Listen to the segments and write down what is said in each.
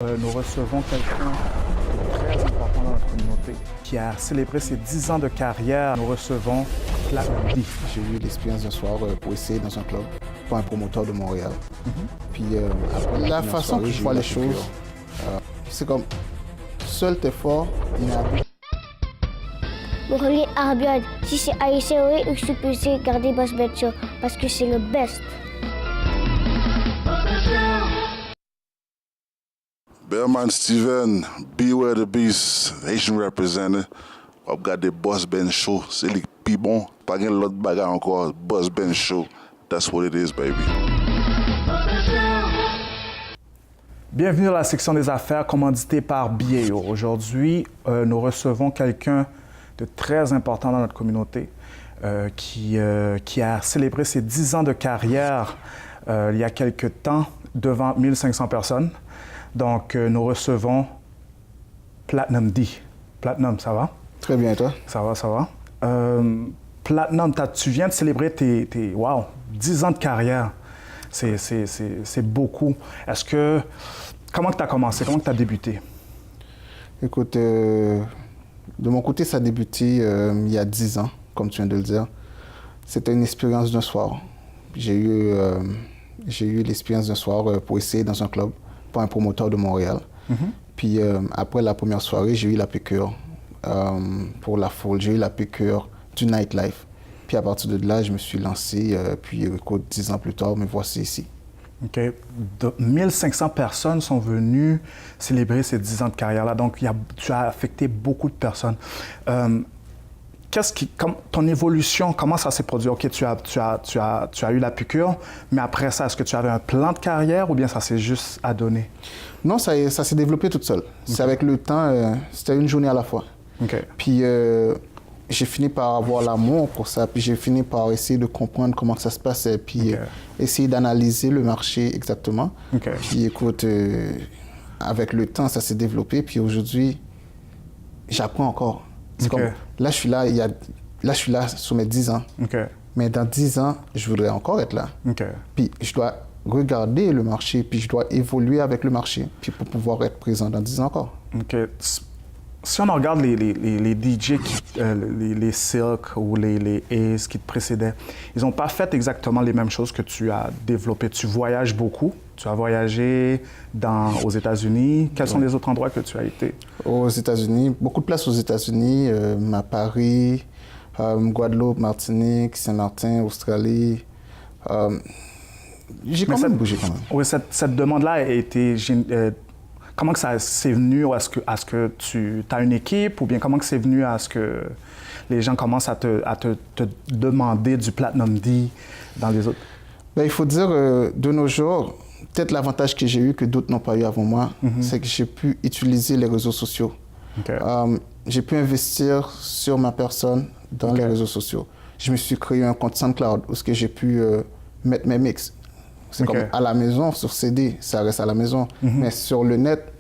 Nous recevons quelqu'un de très important dans notre communauté qui a célébré ses 10 ans de carrière. Nous recevons Platinum D. J'ai eu l'expérience d'un soir pour essayer dans un club pour un promoteur de Montréal. Puis après la façon que je vois les choses, c'est comme seul t'es fort, mais après... Mourali Arabiad, si c'est haïtien, oui, je peux garder Boss Betcho parce que c'est le best. Bearman Steven, Beware the Beast, Haitian representative. On regarde des Boss Ben Show. C'est les plus bon. Pas de l'autre bagarre encore. Boss Ben Show. That's what it is, baby. Bienvenue dans la section des affaires commanditée par BAO. Aujourd'hui, nous recevons quelqu'un de très important dans notre communauté qui a célébré ses 10 ans de carrière il y a quelques temps devant 1500 personnes. Donc, nous recevons Platinum D. Platinum, ça va? Très bien, et toi? Ça va, ça va. Platinum, tu viens de célébrer tes 10 ans de carrière. C'est beaucoup. Comment tu as commencé? Comment tu as débuté? Écoute, de mon côté, ça a débuté il y a 10 ans, comme tu viens de le dire. C'était une expérience d'un soir. J'ai eu l'expérience d'un soir pour essayer dans un club pour un promoteur de Montréal. Puis après la première soirée, j'ai eu la piqûre pour la foule. J'ai eu la piqûre du nightlife. Puis à partir de là, je me suis lancé. Puis écoute, 10 ans plus tard, me voici ici. OK. 1500 personnes sont venues célébrer ces 10 ans de carrière-là. Donc, tu as affecté beaucoup de personnes. Ton évolution, comment ça s'est produit? OK, tu as eu la piqûre, mais après ça, est-ce que tu avais un plan de carrière ou bien ça s'est juste adonné? Non, ça s'est développé toute seule. C'est avec le temps, c'était une journée à la fois. OK. Puis j'ai fini par avoir l'amour pour ça, puis j'ai fini par essayer de comprendre comment ça se passait, puis essayer d'analyser le marché exactement. OK. Puis écoute, avec le temps, ça s'est développé, puis aujourd'hui, j'apprends encore. C'est comme, là, je suis là sur mes 10 ans. OK. Mais dans 10 ans, je voudrais encore être là. OK. Puis je dois regarder le marché, puis je dois évoluer avec le marché, puis pour pouvoir être présent dans 10 ans encore. OK. Si on regarde les DJ, les Silk ou les Ace qui te précédaient, ils n'ont pas fait exactement les mêmes choses que tu as développées. Tu voyages beaucoup. Tu as voyagé aux États-Unis. Quels sont les autres endroits que tu as été? Aux États-Unis, beaucoup de places aux États-Unis, à Paris, Guadeloupe, Martinique, Saint-Martin, Australie. J'ai quand même bougé quand même. Oui, cette demande-là a été... comment que ça c'est venu à ce que tu as une équipe ou bien comment que c'est venu à ce que les gens commencent à te demander du Platinum D dans les autres? Bien, il faut dire, de nos jours, peut-être l'avantage que j'ai eu que d'autres n'ont pas eu avant moi, c'est que j'ai pu utiliser les réseaux sociaux. Okay. J'ai pu investir sur ma personne dans les réseaux sociaux. Je me suis créé un compte SoundCloud où j'ai pu mettre mes mix. C'est comme à la maison, sur CD, ça reste à la maison. Mais sur le net,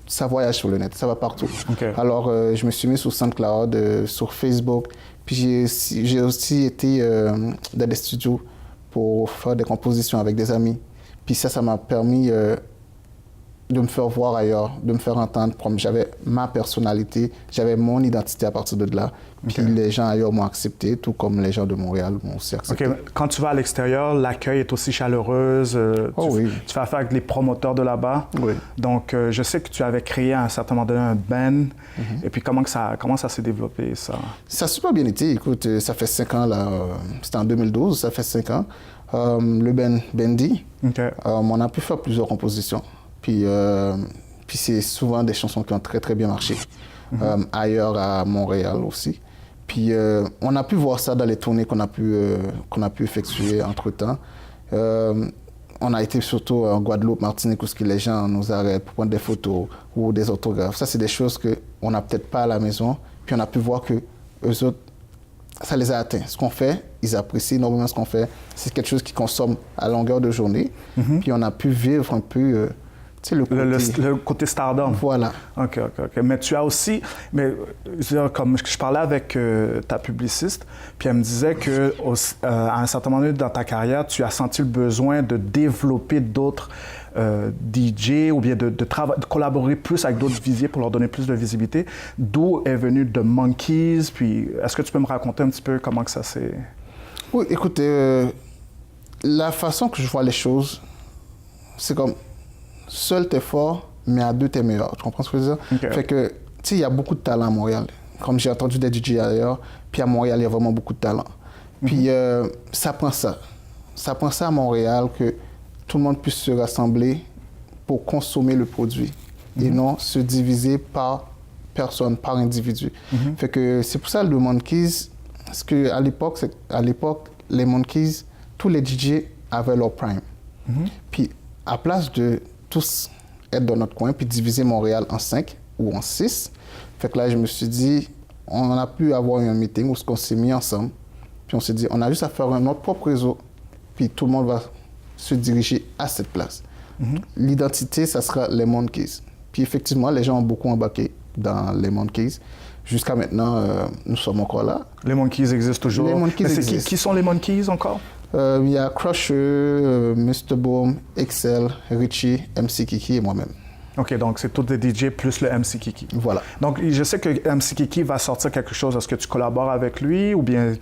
ça voyage sur le net, ça va partout. Okay. Alors, je me suis mis sur SoundCloud, sur Facebook. Puis j'ai aussi été dans des studios pour faire des compositions avec des amis. Puis ça m'a permis de me faire voir ailleurs, de me faire entendre. J'avais ma personnalité, j'avais mon identité à partir de là. Puis les gens ailleurs m'ont accepté, tout comme les gens de Montréal m'ont aussi accepté. OK. Quand tu vas à l'extérieur, l'accueil est aussi chaleuse. Tu fais affaire avec les promoteurs de là-bas. Oui. Donc, je sais que tu avais créé à un certain moment donné un band. Et puis, comment ça s'est développé, ça? Ça a super bien été. Écoute, ça fait 5 ans, là. C'était en 2012, ça fait 5 ans. Le band Bendy, on a pu faire plusieurs compositions. Puis c'est souvent des chansons qui ont très, très bien marché. Ailleurs, à Montréal aussi. Puis on a pu voir ça dans les tournées qu'on a pu effectuer entre-temps. On a été surtout en Guadeloupe, Martinique, où les gens nous arrêtent pour prendre des photos ou des autographes. Ça, c'est des choses qu'on n'a peut-être pas à la maison. Puis on a pu voir que eux autres, ça les a atteints. Ce qu'on fait, ils apprécient énormément ce qu'on fait. C'est quelque chose qu'ils consomment à longueur de journée. Puis on a pu vivre un peu... le côté stardom. Voilà. OK. Mais tu as aussi... comme je parlais avec ta publiciste, puis elle me disait qu'à un certain moment dans ta carrière, tu as senti le besoin de développer d'autres DJ ou bien de collaborer plus avec d'autres visiers pour leur donner plus de visibilité. D'où est venu The Monkeys? Puis, est-ce que tu peux me raconter un petit peu comment que ça s'est... Oui, écoutez, la façon que je vois les choses, c'est comme seul t'es fort, mais à deux t'es meilleur. Tu comprends ce que je veux dire? Okay. Fait que, tu sais, il y a beaucoup de talent à Montréal. Comme j'ai entendu des DJ ailleurs, puis à Montréal, il y a vraiment beaucoup de talent. Puis ça prend ça. Ça prend ça à Montréal que tout le monde puisse se rassembler pour consommer le produit et non se diviser par personne, par individu. Fait que c'est pour ça le Monkeys, parce qu'à l'époque, les Monkeys, tous les DJ avaient leur prime. Puis à place de tous être dans notre coin puis diviser Montréal en 5 ou en 6, fait que là je me suis dit, on a pu avoir un meeting où on s'est mis ensemble, puis on s'est dit, on a juste à faire notre propre réseau, puis tout le monde va se diriger à cette place. L'identité, ça sera les Monkeys. Puis effectivement, les gens ont beaucoup embarqué dans les Monkeys. Jusqu'à maintenant, nous sommes encore là. Les Monkeys existent toujours. Les Monkeys existent. Qui sont les Monkeys encore? Il y a Crusher, Mr. Boom, Excel, Richie, MC Kiki et moi-même. OK, donc c'est tous des DJ plus le MC Kiki. Voilà. Donc, je sais que MC Kiki va sortir quelque chose. Est-ce que tu collabores avec lui ou bien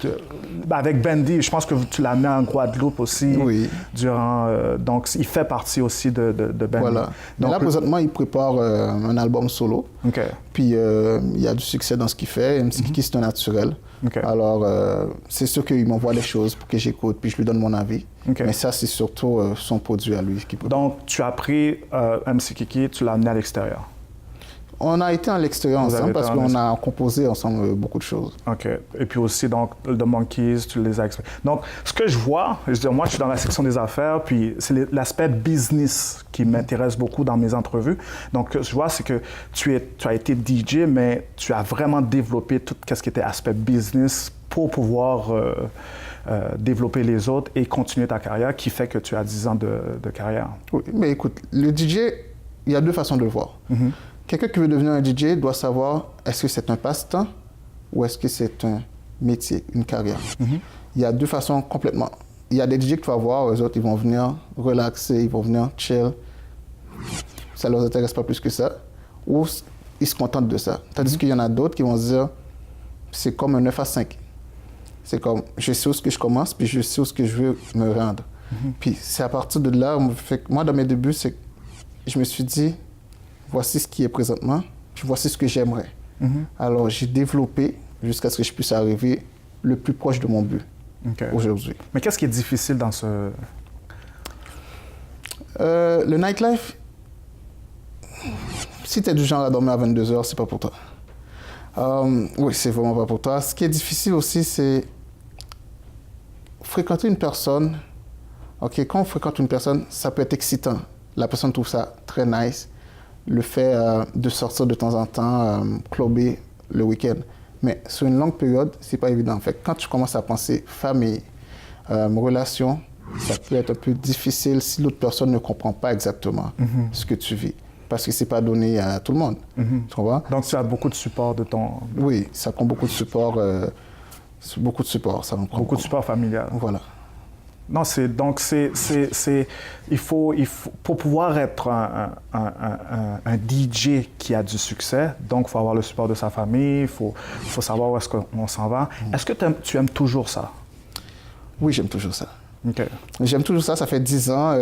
avec Bendy? Je pense que tu l'as amené en Guadeloupe aussi. Oui. Durant, donc, il fait partie aussi de Bendy. Voilà. Donc, là, présentement, il prépare un album solo. OK. Puis, il y a du succès dans ce qu'il fait. MC Kiki, c'est un naturel. Okay. Alors, c'est sûr qu'il m'envoie des choses pour que j'écoute, puis je lui donne mon avis. Okay. Mais ça, c'est surtout son produit à lui qui prépare. Donc, tu as pris MC Kiki, tu l'as amené à l'extérieur. On a été à l'extérieur ensemble parce qu'on a composé ensemble beaucoup de choses. OK. Et puis aussi, donc, The Monkeys, tu les as expliqués. Donc, ce que je vois, je veux dire, moi, je suis dans la section des affaires, puis c'est l'aspect business qui m'intéresse beaucoup dans mes entrevues. Donc, ce que je vois, c'est que tu as été DJ, mais tu as vraiment développé tout ce qui était aspect business pour pouvoir développer les autres et continuer ta carrière, qui fait que tu as 10 ans de carrière. Oui, mais écoute, le DJ, il y a deux façons de le voir. Quelqu'un qui veut devenir un DJ doit savoir est-ce que c'est un passe-temps ou est-ce que c'est un métier, une carrière. Il y a deux façons complètement. Il y a des DJ que tu vas voir, eux autres, ils vont venir relaxer, ils vont venir chill. Ça ne leur intéresse pas plus que ça. Ou ils se contentent de ça. Tandis qu'il y en a d'autres qui vont se dire c'est comme un 9 à 5. C'est comme je sais où ce que je commence, puis je sais où ce que je veux me rendre. Puis c'est à partir de là, moi, dans mes débuts, je me suis dit voici ce qui est présentement, puis voici ce que j'aimerais. Alors, j'ai développé jusqu'à ce que je puisse arriver le plus proche de mon but aujourd'hui. Mais qu'est-ce qui est difficile dans ce... Le nightlife, si tu es du genre à dormir à 22h, c'est pas pour toi. Oui, c'est vraiment pas pour toi. Ce qui est difficile aussi, c'est fréquenter une personne. OK, quand on fréquente une personne, ça peut être excitant. La personne trouve ça très nice. Le fait de sortir de temps en temps, clubber le week-end. Mais sur une longue période, c'est pas évident. En fait, quand tu commences à penser famille, relation, ça peut être un peu difficile si l'autre personne ne comprend pas exactement ce que tu vis. Parce que c'est pas donné à tout le monde. Tu vois? Donc, tu as beaucoup de support de ton... Oui, ça prend beaucoup de support. Beaucoup de support, ça en prend beaucoup de support familial. Voilà. Non, il faut, pour pouvoir être un DJ qui a du succès, donc il faut avoir le support de sa famille, il faut savoir où est-ce qu'on s'en va. Est-ce que tu aimes toujours ça? Oui, j'aime toujours ça. OK. J'aime toujours ça, ça fait 10 ans.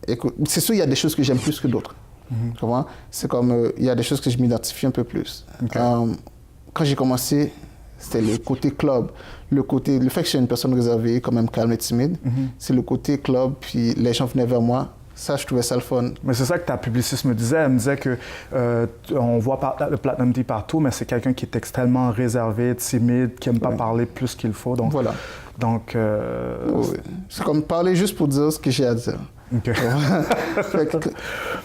Écoute, c'est sûr, il y a des choses que j'aime plus que d'autres. Tu vois? C'est comme, il y a des choses que je m'identifie un peu plus. Okay. Quand j'ai commencé, c'était le côté club. Le fait que je suis une personne réservée, quand même calme et timide, c'est le côté club, puis les gens venaient vers moi. Ça, je trouvais ça le fun. Mais c'est ça que ta publiciste me disait. Elle me disait que on voit le Platinum D partout, mais c'est quelqu'un qui est extrêmement réservé, timide, qui n'aime pas parler plus qu'il faut. Donc, voilà. Donc, oui. C'est comme parler juste pour dire ce que j'ai à dire. Okay.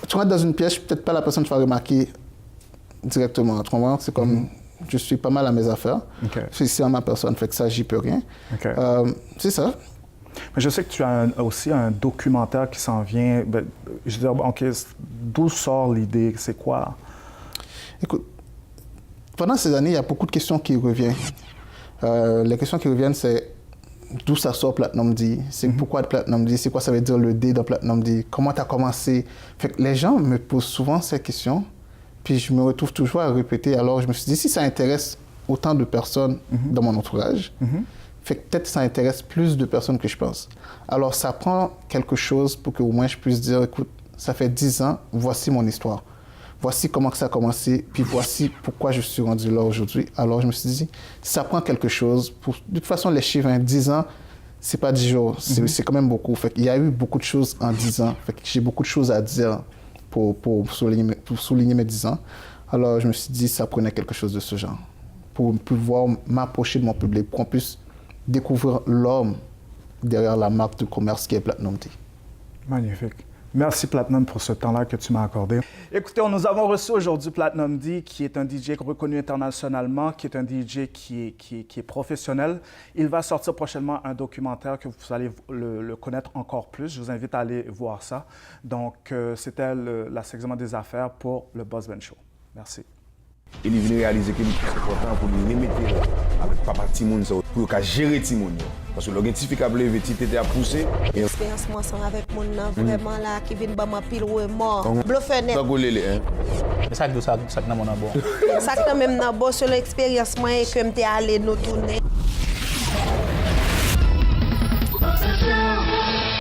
Tu rentres dans une pièce, peut-être pas la personne te va remarquer directement. Tu comprends? C'est comme... Je suis pas mal à mes affaires. Okay. C'est à ma personne, fait que ça, j'y peux rien. Okay. C'est ça. Mais je sais que tu as aussi un documentaire qui s'en vient. Ben, je veux dire, OK, d'où sort l'idée? C'est quoi? Écoute, pendant ces années, il y a beaucoup de questions qui reviennent. Les questions qui reviennent, c'est d'où ça sort Platinum D, c'est pourquoi Platinum D, c'est quoi ça veut dire le D dans Platinum D, comment tu as commencé. Fait que les gens me posent souvent ces questions, puis je me retrouve toujours à répéter. Alors je me suis dit, si ça intéresse autant de personnes dans mon entourage, fait que peut-être ça intéresse plus de personnes que je pense. Alors ça prend quelque chose pour qu'au moins je puisse dire, écoute, ça fait 10 ans, voici mon histoire. Voici comment ça a commencé, puis voici pourquoi je suis rendu là aujourd'hui. Alors, je me suis dit, ça prend quelque chose. De toute façon, les chiffres, 10 ans, c'est pas 10 jours. C'est quand même beaucoup. Fait qu'il y a eu beaucoup de choses en 10 ans. Fait que j'ai beaucoup de choses à dire pour souligner mes 10 ans. Alors, je me suis dit, ça prenait quelque chose de ce genre. Pour pouvoir m'approcher de mon public, pour qu'on puisse découvrir l'homme derrière la marque de commerce qui est Platinum D. Magnifique. Merci Platinum pour ce temps-là que tu m'as accordé. Écoutez, nous avons reçu aujourd'hui Platinum D, qui est un DJ reconnu internationalement, qui est un DJ qui est professionnel. Il va sortir prochainement un documentaire que vous allez le connaître encore plus. Je vous invite à aller voir ça. Donc, c'était la segment des affaires pour le Boss Ben Show. Merci. Il est venu réaliser que c'est important pour nous remettre avec papa Timoun pour gérer Timoun. Parce que l'organifique a levé, était à pousser. L'expérience moi avec mon vraiment là qui vient bama pile ou mort. Bluffenet. Ça golé hein. Ça que ça dans mon abord. Ça que même dans bon sur l'expérience moi et que m'était allé nous tourner.